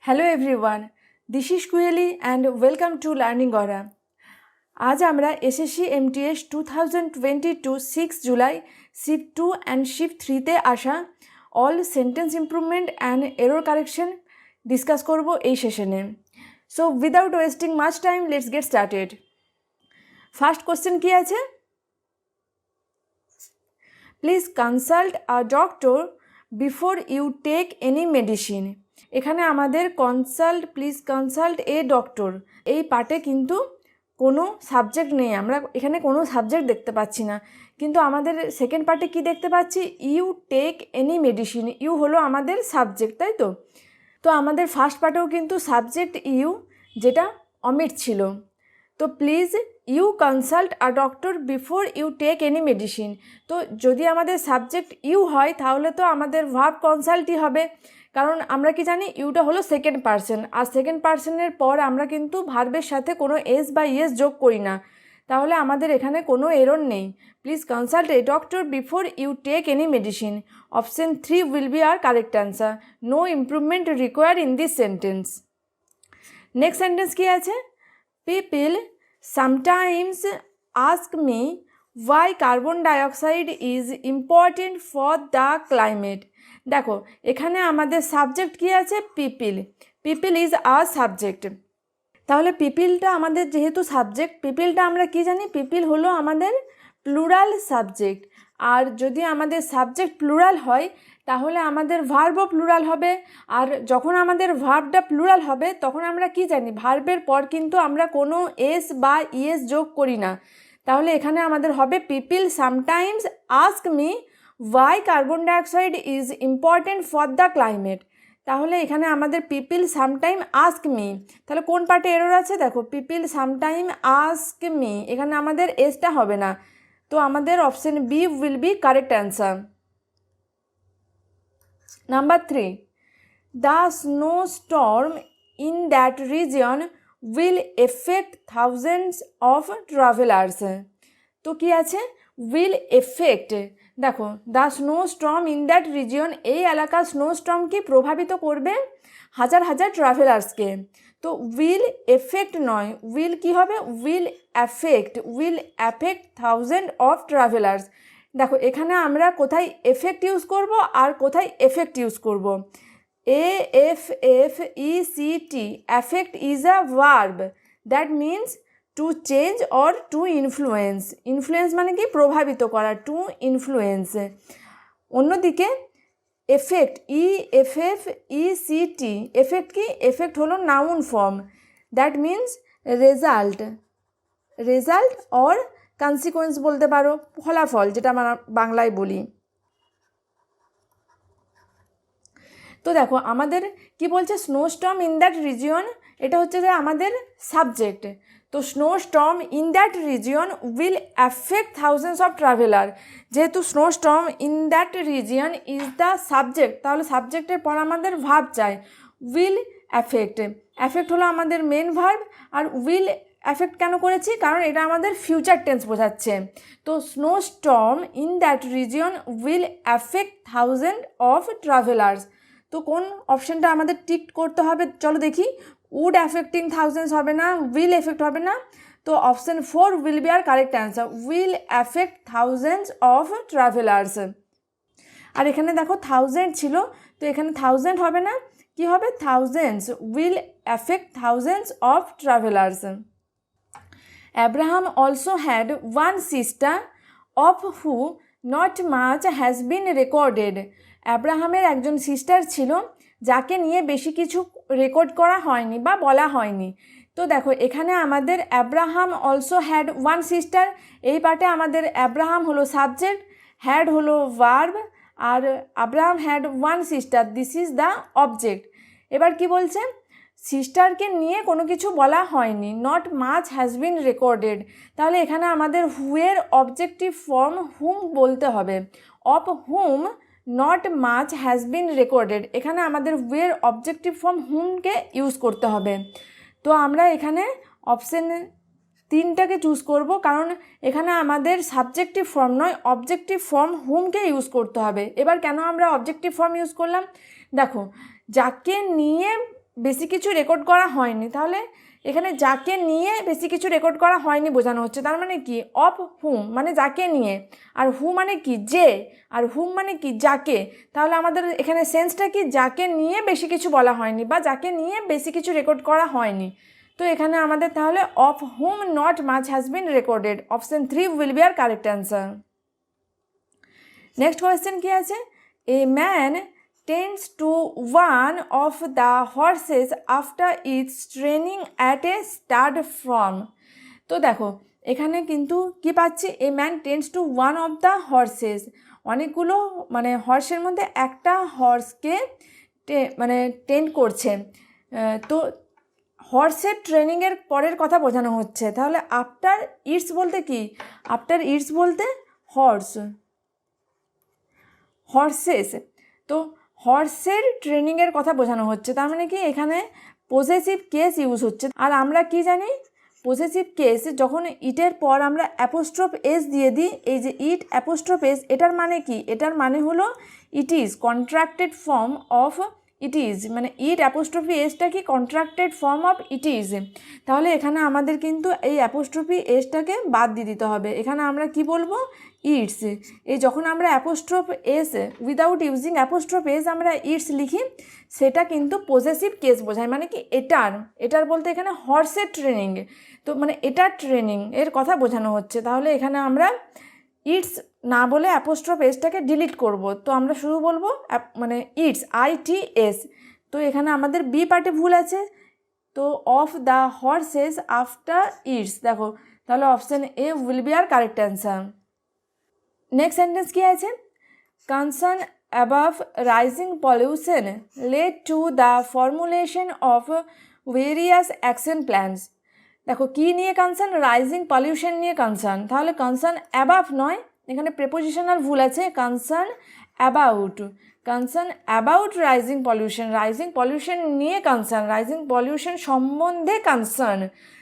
Hello everyone, this is Kuheli and welcome to learning Gora. আজ আমরা SSC MTS 2022 6 July shift 2 and shift 3তে আসা all sentence improvement and error correction discuss করব এই সেশনে। So without wasting much time let's get started. First question কি আছে? Please consult a doctor before you take any medicine. এখানে আমাদের please consult a doctor এই পার্টে কিন্তু কোনো সাবজেক্ট নেই, আমরা এখানে কোনো সাবজেক্ট দেখতে পাচ্ছি না, কিন্তু আমাদের সেকেন্ড পার্টে কি দেখতে পাচ্ছি? You take any medicine. You হলো আমাদের সাবজেক্ট, তাই তো? তো আমাদের ফার্স্ট পার্টেও কিন্তু সাবজেক্ট ইউ, যেটা অমিট ছিল। তো please you consult a doctor before you take any medicine. তো যদি আমাদের সাবজেক্ট ইউ হয় তাহলে তো আমাদের ভার্ব কনসাল্টই হবে, কারণ আমরা কি জানি ইউটা হলো সেকেন্ড পারসন, আর সেকেন্ড পারসনের পর আমরা কিন্তু ভার্বের সাথে কোনো এস বা ইয়েস যোগ করি না, তাহলে আমাদের এখানে কোনো এরর নেই। Please consult a doctor before you take any medicine. Option 3 will be our correct answer. No improvement require in this sentence. Next sentence কি আছে? People sometimes ask me why carbon dioxide is important for the climate. দেখো এখানে আমাদের subject কি আছে? People is a subject. তাহলে পিপলটা আমাদের যেহেতু সাবজেক্ট, পিপলটা আমরা কি জানি? পিপল হলো আমাদের প্লুরাল সাবজেক্ট, আর যদি আমাদের সাবজেক্ট প্লুরাল হয় তাহলে আমাদের ভার্বও প্লুরাল হবে, আর যখন আমাদের ভার্বটা প্লুরাল হবে তখন আমরা কি জানি? ভার্বের পর কিন্তু আমরা কোনো এস বা ইএস যোগ করি না, তাহলে এখানে আমাদের হবে people sometimes ask me why carbon dioxide is important for the climate. তাহলে এখানে আমাদের পিপল সামটাইম আস্ক মি, তাহলে কোন পার্টে এরর আছে? দেখো পিপল সামটাইম আস্ক মি, এখানে আমাদের এসটা হবে না, তো আমাদের option B will be correct answer. Number 3, the snowstorm in that region will affect thousands of travelers. তো কি আছে? will affect। দেখো দ্য স্নোস্টর্ম ইন দ্যাট রিজিয়ন, এই এলাকার স্নোস্টর্ম কি প্রভাবিত করবে? হাজার হাজার ট্রাভেলার্সকে। তো উইল এফেক্ট নয়, উইল কি হবে? Will affect thousand of travellers. দেখো এখানে আমরা কোথায় এফেক্ট ইউজ করব আর কোথায় এফেক্ট ইউজ করব? AFFECT, affect is a verb, that means to change or two influence. Influence মানে কি? প্রভাবিত করা, টু ইনফ্লুয়েন্স। অন্যদিকে এফেক্ট, EFFECT, এফেক্ট কি? এফেক্ট হলো noun form, that means result or consequence বলতে পারো, ফলাফল, যেটা আমরা বাংলায় বলি। তো দেখো আমাদের কি বলছে? স্নোস্টর্ম ইন দ্যাট রিজিয়ন, এটা হচ্ছে যে আমাদের সাবজেক্ট। তো snowstorm in that region will affect thousands of traveller, যেহেতু snowstorm in that region is the subject, তাহলে সাবজেক্টের পর আমাদের ভার্ব চাই, উইল অ্যাফেক্ট হলো আমাদের মেন ভার্ব, আর উইল অ্যাফেক্ট কেন করেছি? কারণ এটা আমাদের ফিউচার টেন্স বোঝাচ্ছে। তো snowstorm in that region will affect thousand of travellers. তো কোন অপশানটা আমাদের টিক করতে হবে? চলো দেখি। উড অ্যাফেক্টিং থাউজেন্ডস হবে না, উইল এফেক্ট হবে না, তো option 4 will be our correct answer, will affect thousands of travellers. আর এখানে দেখো থাউজেন্ড ছিল, তো এখানে থাউজেন্ড হবে না, কি হবে? Thousands, will affect thousands of travellers. Abraham also had one sister of who not much has been recorded. অ্যাব্রাহামের একজন সিস্টার ছিল যাকে নিয়ে বেশি কিছু রেকর্ড করা হয়নি বা বলা হয়নি। তো দেখো এখানে আমাদের Abraham also had one sister, এই পার্টে আমাদের অ্যাব্রাহাম হলো সাবজেক্ট, হ্যাড হলো ভার্ব, আর Abraham had one sister, this is the object. এবার কি বলছে? সিস্টারকে নিয়ে কোনো কিছু বলা হয়নি, not much has been recorded, তাহলে এখানে আমাদের হুয়ের অবজেক্টিভ ফর্ম হুম বলতে হবে, of whom not much has been recorded, এখানে আমাদের হুয়ের অবজেক্টিভ ফর্ম হুমকে ইউজ করতে হবে। তো আমরা এখানে অপশন 3টাকে চুজ করব, কারণ এখানে আমাদের সাবজেক্টিভ ফর্ম নয়, অবজেক্টিভ ফর্ম হুমকে ইউজ করতে হবে। এবার কেন আমরা অবজেক্টিভ ফর্ম ইউজ করলাম? দেখো যাকে নিয়ে বেশি কিছু রেকর্ড করা হয়নি, তাহলে এখানে যাকে নিয়ে বেশি কিছু রেকর্ড করা হয়নি বোঝানো হচ্ছে। তার মানে কি, অফ হুম মানে যাকে নিয়ে, আর হু মানে কি যে, আর হুম মানে কি যাকে। তাহলে আমাদের এখানে সেন্সটা কি, যাকে নিয়ে বেশি কিছু বলা হয়নি বা যাকে নিয়ে বেশি কিছু রেকর্ড করা হয়নি। তো এখানে আমাদের তাহলে of whom not much has been recorded, option 3 will be our correct answer. Next question কি আছে, a man tends to one of the horses after its training at a stud farm। তো দেখো এখানে কিন্তু কি পাচ্ছি, a man tends to one of the horse's, অনেকগুলো মানে হর্সের মধ্যে একটা হর্সকে মানে টেন্ড করছে। তো হর্সের ট্রেনিংয়ের পরের কথা বোঝানো হচ্ছে। তাহলে আফটার ইটস বলতে কি, আফটার ইটস বলতে হর্সেস, তো হর্সের ট্রেনিংয়ের কথা বোঝানো হচ্ছে। তার মানে কি এখানে পজেসিভ কেস ইউজ হচ্ছে। আর আমরা কি জানি, পজেসিভ কেস যখন ইটের পর আমরা অ্যাপোস্ট্রোফ এস দিয়ে দিই, এই যে ইট অ্যাপোস্ট্রোফ এস, এটার মানে কি, এটার মানে হলো it is contracted form of it is, মানে ইট অ্যাপোস্ট্রফি এসটা কি contracted form of it is. তাহলে এখানে আমাদের কিন্তু এই অ্যাপোস্ট্রফি এসটাকে বাদ দিয়ে দিতে হবে। এখানে আমরা কি বলবো, ইটস। এই যখন আমরা অ্যাপোস্ট্রফ এস উইদাউট ইউজিং অ্যাপোস্ট্রফ এস আমরা ইটস লিখি, সেটা কিন্তু পজেসিভ কেস বোঝায়। মানে কি এটার বলতে এখানে হর্সের ট্রেনিং, তো মানে এটার ট্রেনিং এর কথা বোঝানো হচ্ছে। তাহলে এখানে আমরা ইটস না বলে অ্যাপোস্ট্রফ এসটাকে ডিলিট করব, তো আমরা শুধু বলবো মানে ইটস ITS। তো এখানে আমাদের বি পার্টে ভুল আছে, তো of the horses after its, দেখো তাহলে option A will be our correct answer. Next sentence কি আছে, concern above rising pollution led to the formulation of various action plans. দেখো কি নিয়ে কনসার্ন, রাইজিং পলিউশন নিয়ে কনসার্ন। তাহলে কনসার্ন অ্যাবাভ নয়, এখানে প্রেপোজিশনাল ভুল আছে, কনসার্ন অ্যাবাউট রাইজিং পলিউশন নিয়ে কনসার্ন, রাইজিং পলিউশন সম্বন্ধে কনসার্ন।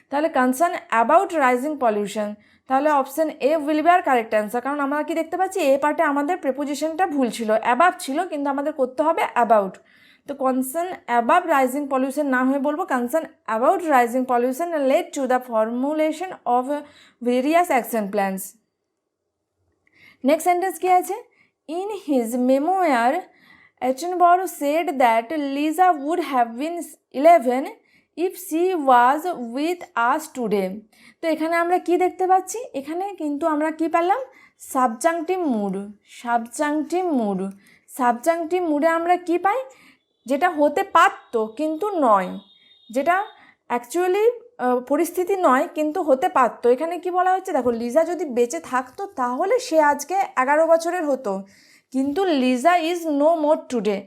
তাহলে কনসার্ন অ্যাবাউট রাইজিং পলিউশন, তাহলে option A will be our correct answer. কারণ আমরা কি দেখতে পাচ্ছি, এ পার্টে আমাদের প্রেপোজিশনটা ভুল ছিল, অ্যাবাভ ছিল, কিন্তু আমাদের করতে হবে অ্যাবাউট। তো কনসার্ন অ্যাবাভ রাইজিং পলিউশন না হয়ে বলবো concern about rising pollution led to the formulation of various action plans. Next sentence কি আছে, in his memoir Attenborough said that Lisa would have been 11 if she was with us today। তো এখানে আমরা কি দেখতে পাচ্ছি, এখানে কিন্তু আমরা কি পেলাম, সাবজাংটিভ মুডে আমরা কি পাই, যেটা হতে পারতো কিন্তু নয়, যেটা অ্যাকচুয়ালি পরিস্থিতি নয় কিন্তু হতে পারতো। এখানে কি বলা হচ্ছে, দেখো লিজা যদি বেঁচে থাকতো তাহলে সে আজকে 11 বছরের হতো, কিন্তু Liza is no more today,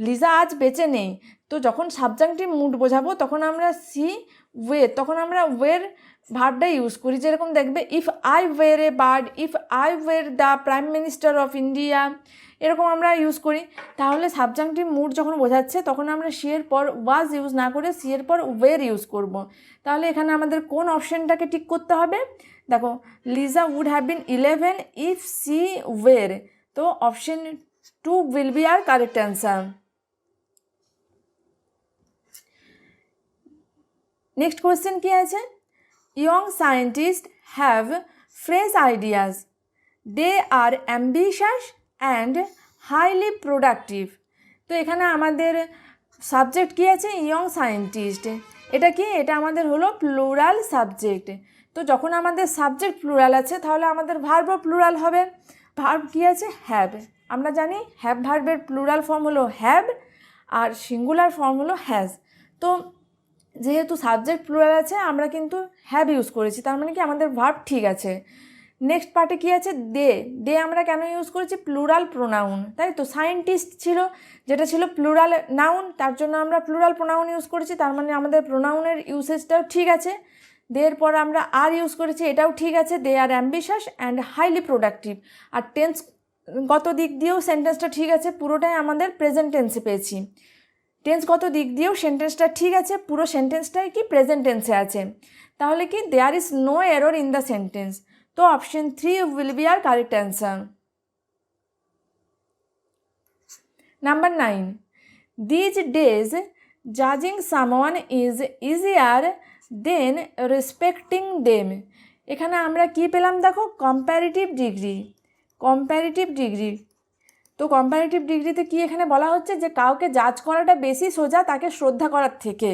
Liza আজ বেঁচে নেই। তো যখন সাবজাংটিভ মুড বোঝাবো তখন আমরা তখন আমরা ওয়ের ভার্বটা ইউজ করি। যেরকম দেখবে, if I were a bird, if I were the prime minister of India, এরকম আমরা ইউজ করি। তাহলে সাবজাংটিভ মুড যখন বোঝাচ্ছে তখন আমরা সি এর পর ওয়াজ ইউজ না করে সি এর পর ওয়ের ইউজ করব। তাহলে এখানে আমাদের কোন অপশানটাকে টিক করতে হবে, দেখো Liza would have been 11 if she were, তো option 2 will be our correct answer. Next question কি আছে, young scientist have fresh ideas, they are ambitious and highly productive. তো এখানে আমাদের সাবজেক্ট কি আছে, ইয়ং সায়েন্টিস্ট। এটা কি, এটা আমাদের হলো প্লুরাল সাবজেক্ট। তো যখন আমাদের সাবজেক্ট প্লুরাল আছে তাহলে আমাদের ভার্বও প্লুরাল হবে। ভার্ব কি আছে, হ্যাভ। আমরা জানি হ্যাভ ভার্বের প্লুরাল ফর্ম হলো হ্যাভ আর সিঙ্গুলার ফর্ম হলো হ্যাজ। তো যেহেতু সাবজেক্ট প্লুরাল আছে আমরা কিন্তু হ্যাভ ইউজ করেছি, তার মানে কি আমাদের ভার্ব ঠিক আছে। নেক্সট পার্টে কি আছে, দে আমরা কেন ইউজ করেছি, প্লুরাল প্রোনাউন, তাই তো। সায়েন্টিস্ট ছিল, যেটা ছিল প্লুরাল নাউন, তার জন্য আমরা প্লুরাল প্রোনাউন ইউজ করেছি, তার মানে আমাদের প্রোনাউনের ইউসেজটাও ঠিক আছে। দের পর আমরা আর ইউজ করেছি, এটাও ঠিক আছে, they are ambitious and highly productive. আর টেন্স গত দিক দিয়েও সেন্টেন্সটা ঠিক আছে, পুরোটাই আমাদের প্রেজেন্ট টেন্সে পেয়েছি। টেন্সগত দিক দিয়েও সেন্টেন্সটা ঠিক আছে, পুরো সেন্টেন্সটাই কি প্রেজেন্ট টেন্সে আছে। তাহলে কি, there is no error in the sentence. তো option 3 will be our correct answer. Number 9, these days জাজিং someone is easier than respecting them. এখানে আমরা কি পেলাম দেখো, কম্প্যারিটিভ ডিগ্রি। কম্প্যারিটিভ ডিগ্রি, তো কম্প্যারিটিভ ডিগ্রিতে কি এখানে বলা হচ্ছে যে কাউকে জাজ করাটা বেশি সোজা তাকে শ্রদ্ধা করার থেকে।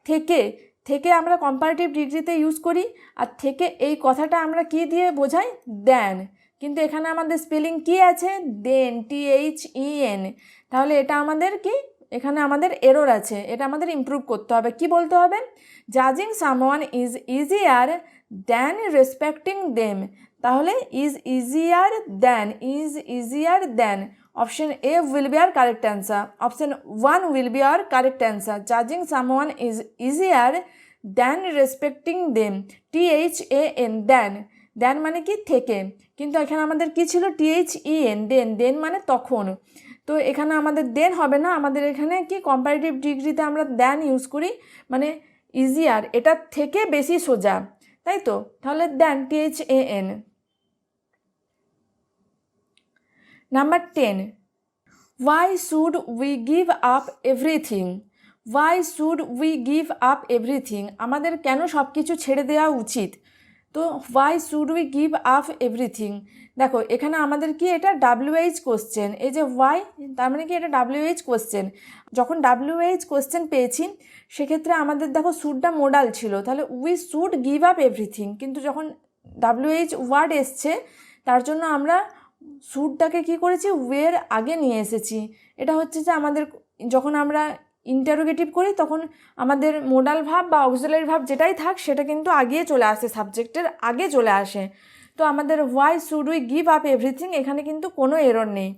থেকে থেকে আমরা কম্প্যারিটিভ ডিগ্রিতে ইউজ করি, আর থেকে এই কথাটা আমরা কি দিয়ে বোঝাই, দেন। কিন্তু এখানে আমাদের স্পেলিং কি আছে, দেন, THEN। তাহলে এটা আমাদের কি, এখানে আমাদের এরর আছে, এটা আমাদের ইমপ্রুভ করতে হবে। কি বলতে হবে, জাজিং someone is easier than respecting them. তাহলে is easier than, option A will be our correct answer. Option 1 will be our correct answer. জাজিং someone is easier than respecting them, THAN, than. Than মানে কি, থেকে। কিন্তু এখানে আমাদের কি ছিল, THEN, দেন। দেন মানে তখন। তো এখানে আমাদের দেন হবে না, আমাদের এখানে কি কম্পারেটিভ ডিগ্রিতে আমরা দেন ইউজ করি, মানে ইজিয়ার, এটা থেকে বেশি সোজা, তাই তো। তাহলে দেন, THAN। Number 10, why should we give up everything? Why should we give up everything? আমাদের কেন সব কিছু ছেড়ে দেওয়া উচিত? তো why should we give up everything, দেখো এখানে আমাদের কি, এটা WH কোশ্চেন। এই যে why, তার মানে কি এটা WH কোশ্চেন। যখন WH কোশ্চেন পেয়েছি সেক্ষেত্রে আমাদের দেখো শুডটা মোডাল ছিল, তাহলে we should give up everything। কিন্তু যখন WH ওয়ার্ড এসছে তার জন্য আমরা শুডটাকে কি করেছি, ওয়ের আগে নিয়ে এসেছি। এটা হচ্ছে যে আমাদের যখন আমরা ইন্টারোগেটিভ করি তখন আমাদের মোডাল ভাব বা অক্সিলারি ভাব যেটাই থাক সেটা কিন্তু আগিয়ে চলে আসে, সাবজেক্টের আগে চলে আসে। তো আমাদের why should we give up everything, এখানে কিন্তু কোনো এরর নেই।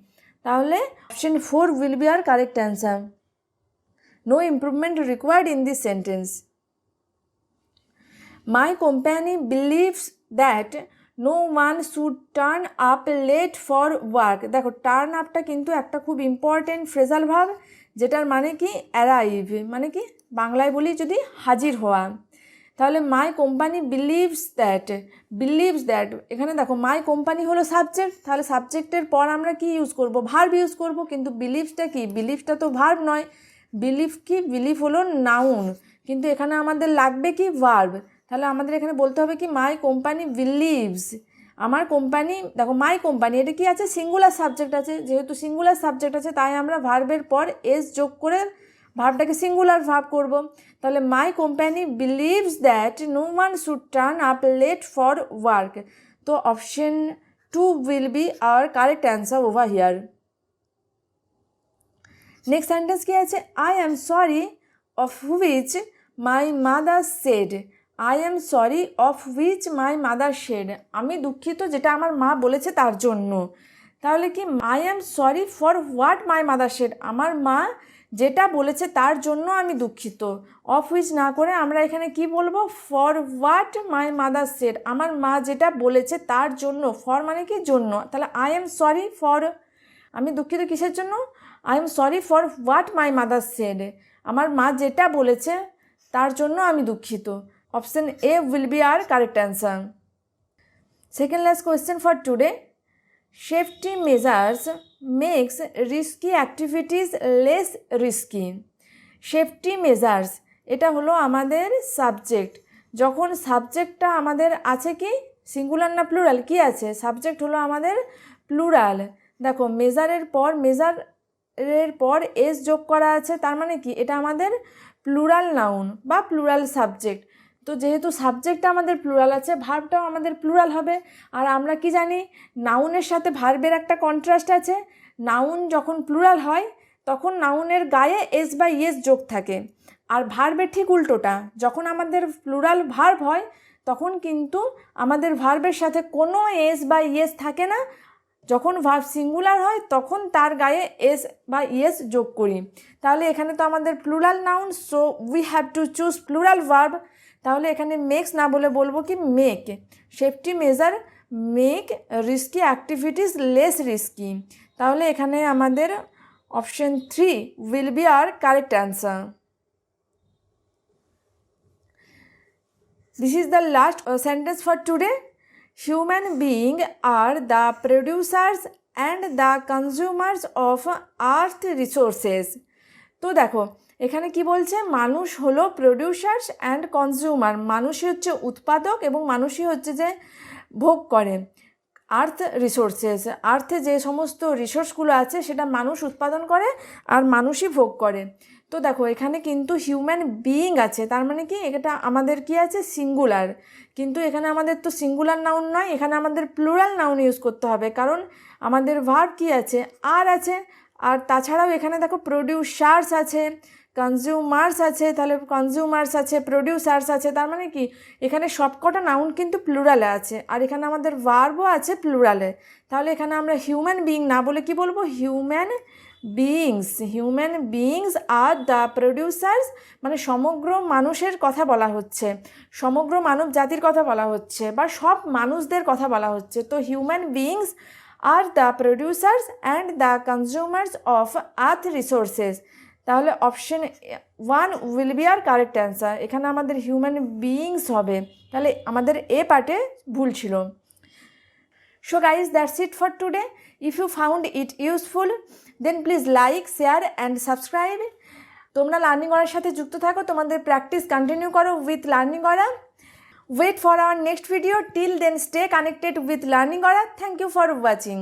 তাহলে option 4 will be our correct answer. No improvement required in this sentence. My company believes that no one should turn up late for work. দেখো turn আপটা কিন্তু একটা খুব ইম্পর্টেন্ট ফ্রেজাল ভাব, যেটার মানে কি অ্যারাইভ, মানে কি বাংলায় বলি যদি হাজির হওয়া। তাহলে মাই কোম্পানি বিলিভস দ্যাট, এখানে দেখো মাই কোম্পানি হলো সাবজেক্ট, তাহলে সাবজেক্টের পর আমরা কি ইউজ করব, ভার্ব ইউজ করব। কিন্তু বিলিভসটা কি, বিলিভসটা তো ভার্ব নয়, বিলিভ হলো নাউন, কিন্তু এখানে আমাদের লাগবে কি ভার্ব। তাহলে আমাদের এখানে বলতে হবে কি, মাই কোম্পানি বিলিভস, আমার কোম্পানি, দেখো মাই কোম্পানি এটা কি আছে, সিঙ্গুলার সাবজেক্ট আছে, যেহেতু সিঙ্গুলার সাবজেক্ট আছে তাই আমরা ভার্বের পর এস যোগ করে ভার্বটাকে সিঙ্গুলার ভার্ব করব। তাহলে my company believes that no one should turn up late for work. তো option 2 will be our correct answer over here. Next sentence কি আছে, I am sorry of which my mother said. I am sorry of which my mother said, আমি দুঃখিত যেটা আমার মা বলেছে তার জন্য। তাহলে কি, I am sorry for what my mother said, আমার মা যেটা বলেছে তার জন্য আমি দুঃখিত। অফ হুইচ না করে আমরা এখানে কি বলবো, for what my mother said, আমার মা যেটা বলেছে তার জন্য। ফর মানে কি জন্য, তাহলে আই এম সরি ফর, আমি দুঃখিত কিসের জন্য, I am sorry for what my mother said, আমার মা যেটা বলেছে তার জন্য আমি দুঃখিত। Option A will be our correct answer. Second last question for today, safety measures makes risky activities less risky. Safety measures এটা হলো আমাদের সাবজেক্ট। যখন সাবজেক্টটা আমাদের আছে কি সিঙ্গুলার না প্লুরাল, কি আছে, সাবজেক্ট হলো আমাদের প্লুরাল। দেখো মেজারের পর এস যোগ করা আছে, তার মানে কি এটা আমাদের প্লুরাল নাউন বা প্লুরাল সাবজেক্ট। তো যেহেতু সাবজেক্টটা আমাদের প্লুরাল আছে, ভার্বটাও আমাদের প্লুরাল হবে। আর আমরা কি জানি, নাউনের সাথে ভার্বের একটা কন্ট্রাস্ট আছে। নাউন যখন প্লুরাল হয় তখন নাউনের গায়ে এস বা ইয়েস যোগ থাকে, আর ভার্বের ঠিক উল্টোটা, যখন আমাদের প্লুরাল ভার্ব হয় তখন কিন্তু আমাদের ভার্বের সাথে কোনো এস বা ইয়েস থাকে না। যখন ভার্ব সিঙ্গুলার হয় তখন তার গায়ে এস বা ইয়েস যোগ করি। তাহলে এখানে তো আমাদের plural noun, so we have to choose plural verb. তাহলে এখানে মেক্স না বলে বলবো কি make. Safety measure make risky activities less risky. তাহলে এখানে আমাদের option 3 will be our correct answer. This is the last sentence for today. Human beings are the producers and the consumers of earth resources. তো দেখো এখানে কি বলছে, মানুষ হলো প্রডিউসার্স অ্যান্ড কনজিউমার, মানুষই হচ্ছে উৎপাদক এবং মানুষই হচ্ছে যে ভোগ করে আর্থ রিসোর্সেস, আর্থে যে সমস্ত রিসোর্সগুলো আছে সেটা মানুষ উৎপাদন করে আর মানুষই ভোগ করে। তো দেখো এখানে কিন্তু হিউম্যান বিইং আছে, তার মানে কি এটা আমাদের কি আছে, সিঙ্গুলার, কিন্তু এখানে আমাদের তো সিঙ্গুলার নাউন নয়, এখানে আমাদের প্লুরাল নাউন ইউজ করতে হবে, কারণ আমাদের ভার্ব কি আছে, আর আছে। আর তাছাড়াও এখানে দেখো প্রডিউসার্স আছে, কনজিউমার্স আছে, তাহলে কনজিউমার্স আছে, প্রডিউসার্স আছে, তার মানে কি এখানে সবকটা নাউন কিন্তু প্লুরালে আছে, আর এখানে আমাদের ভার্বও আছে প্লুরালে। তাহলে এখানে আমরা হিউম্যান বিইং না বলে কি বলবো, human beings. Human beings are the producers, মানে সমগ্র মানুষের কথা বলা হচ্ছে, সমগ্র মানব জাতির কথা বলা হচ্ছে, বা সব মানুষদের কথা বলা হচ্ছে। তো human beings are the producers and the consumers of earth resources. তাহলে option 1 will be our correct answer, এখানে আমাদের হিউম্যান বিইংস হবে, তাহলে আমাদের এ পার্টে ভুল ছিল। So guys, that's it for today. If you found it useful, then please like, share and subscribe. তোমরা লার্নিং করার সাথে যুক্ত থাকো, তোমাদের প্র্যাকটিস কন্টিনিউ করো উইথ লার্নিং করা। Wait for our next video. Till then, stay connected with learning করা. Thank you for watching.